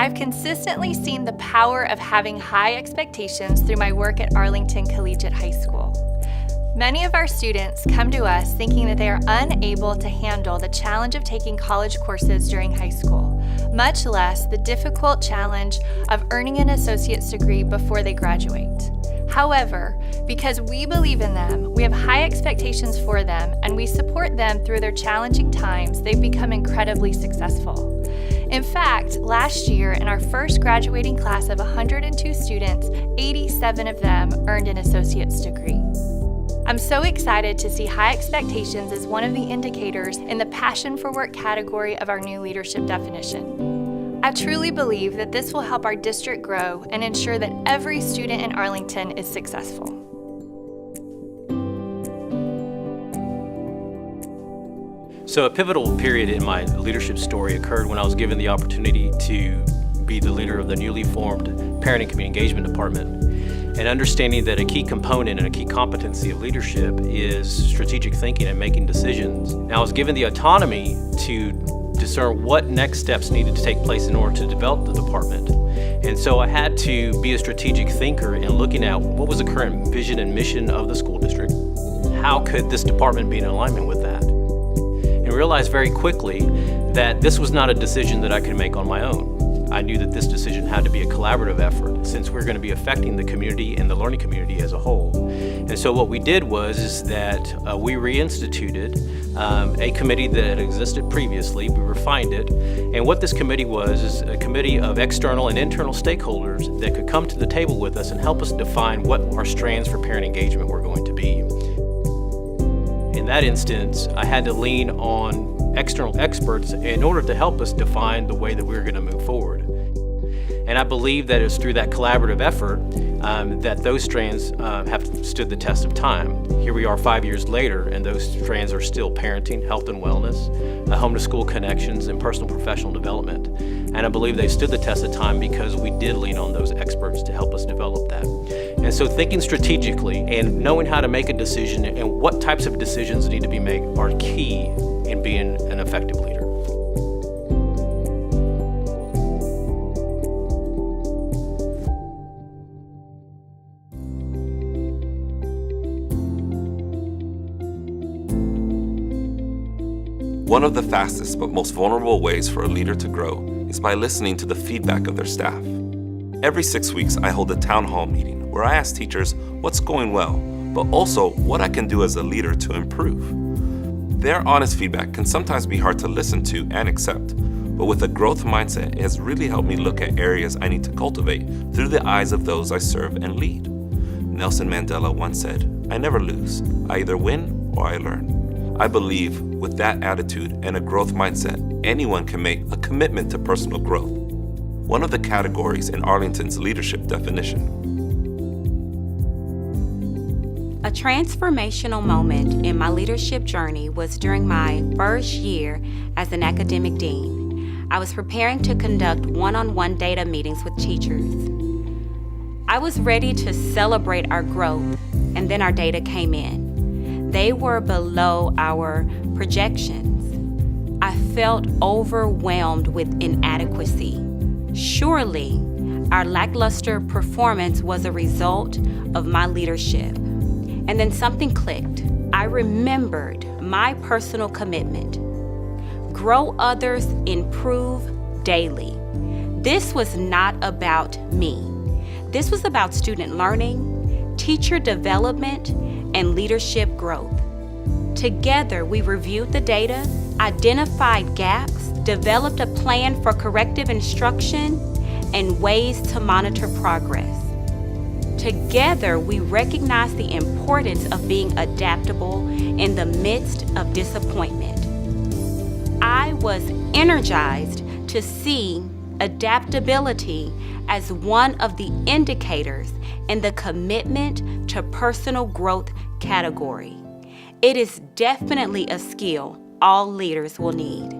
I've consistently seen the power of having high expectations through my work at Arlington Collegiate High School. Many of our students come to us thinking that they are unable to handle the challenge of taking college courses during high school, much less the difficult challenge of earning an associate's degree before they graduate. However, because we believe in them, we have high expectations for them, and we support them through their challenging times, they've become incredibly successful. In fact, last year in our first graduating class of 102 students, 87 of them earned an associate's degree. I'm so excited to see high expectations as one of the indicators in the passion for work category of our new leadership definition. I truly believe that this will help our district grow and ensure that every student in Arlington is successful. So a pivotal period in my leadership story occurred when I was given the opportunity to be the leader of the newly formed Parent and Community Engagement Department. And understanding that a key component and a key competency of leadership is strategic thinking and making decisions. And I was given the autonomy to discern what next steps needed to take place in order to develop the department. And so I had to be a strategic thinker in looking at what was the current vision and mission of the school district. How could this department be in alignment with that? And realized very quickly that this was not a decision that I could make on my own. I knew that this decision had to be a collaborative effort since we're going to be affecting the community and the learning community as a whole. And so what we did was that we reinstituted a committee that existed previously. We refined it. And what this committee was is a committee of external and internal stakeholders that could come to the table with us and help us define what our strands for parent engagement were going to be. In that instance, I had to lean on external experts in order to help us define the way that we were going to move forward. And I believe that it's through that collaborative effort that those strands have stood the test of time. Here we are 5 years later, and those strands are still parenting, health and wellness, home to school connections, and personal professional development. And I believe they've stood the test of time because we did lean on those experts to help us develop that. And so thinking strategically and knowing how to make a decision and what types of decisions need to be made are key in being an effective leader. One of the fastest but most vulnerable ways for a leader to grow is by listening to the feedback of their staff. Every 6 weeks, I hold a town hall meeting where I ask teachers what's going well, but also what I can do as a leader to improve. Their honest feedback can sometimes be hard to listen to and accept, but with a growth mindset, it has really helped me look at areas I need to cultivate through the eyes of those I serve and lead. Nelson Mandela once said, "I never lose. I either win or I learn." I believe with that attitude and a growth mindset, anyone can make a commitment to personal growth, one of the categories in Arlington's leadership definition. A transformational moment in my leadership journey was during my first year as an academic dean. I was preparing to conduct one-on-one data meetings with teachers. I was ready to celebrate our growth, and then our data came in. They were below our projections. I felt overwhelmed with inadequacy. Surely, our lackluster performance was a result of my leadership. And then something clicked. I remembered my personal commitment. Grow others, improve daily. This was not about me. This was about student learning, teacher development, and leadership growth. Together, we reviewed the data, identified gaps, developed a plan for corrective instruction, and ways to monitor progress. Together, we recognized the importance of being adaptable in the midst of disappointment. I was energized to see adaptability as one of the indicators in the commitment to personal growth category. It is definitely a skill all leaders will need.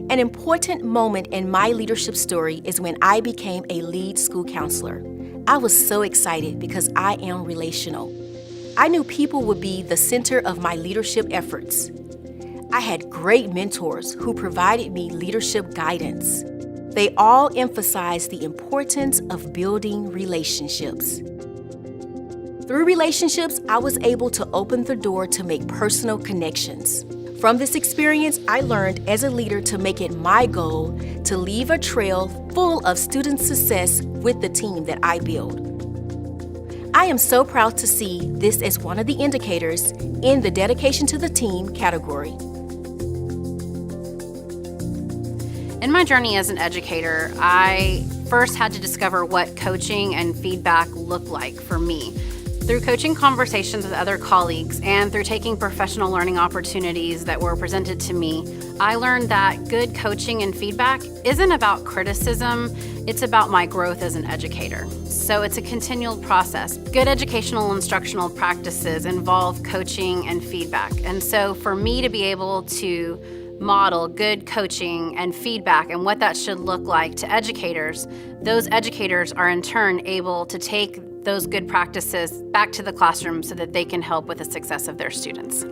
An important moment in my leadership story is when I became a lead school counselor. I was so excited because I am relational. I knew people would be the center of my leadership efforts. I had great mentors who provided me leadership guidance. They all emphasized the importance of building relationships. Through relationships, I was able to open the door to make personal connections. From this experience, I learned as a leader to make it my goal to leave a trail full of student success with the team that I build. I am so proud to see this as one of the indicators in the dedication to the team category. In my journey as an educator, I first had to discover what coaching and feedback looked like for me. Through coaching conversations with other colleagues and through taking professional learning opportunities that were presented to me, I learned that good coaching and feedback isn't about criticism, it's about my growth as an educator. So it's a continual process. Good educational instructional practices involve coaching and feedback. And so for me to be able to model good coaching and feedback and what that should look like to educators, those educators are in turn able to take those good practices back to the classroom so that they can help with the success of their students.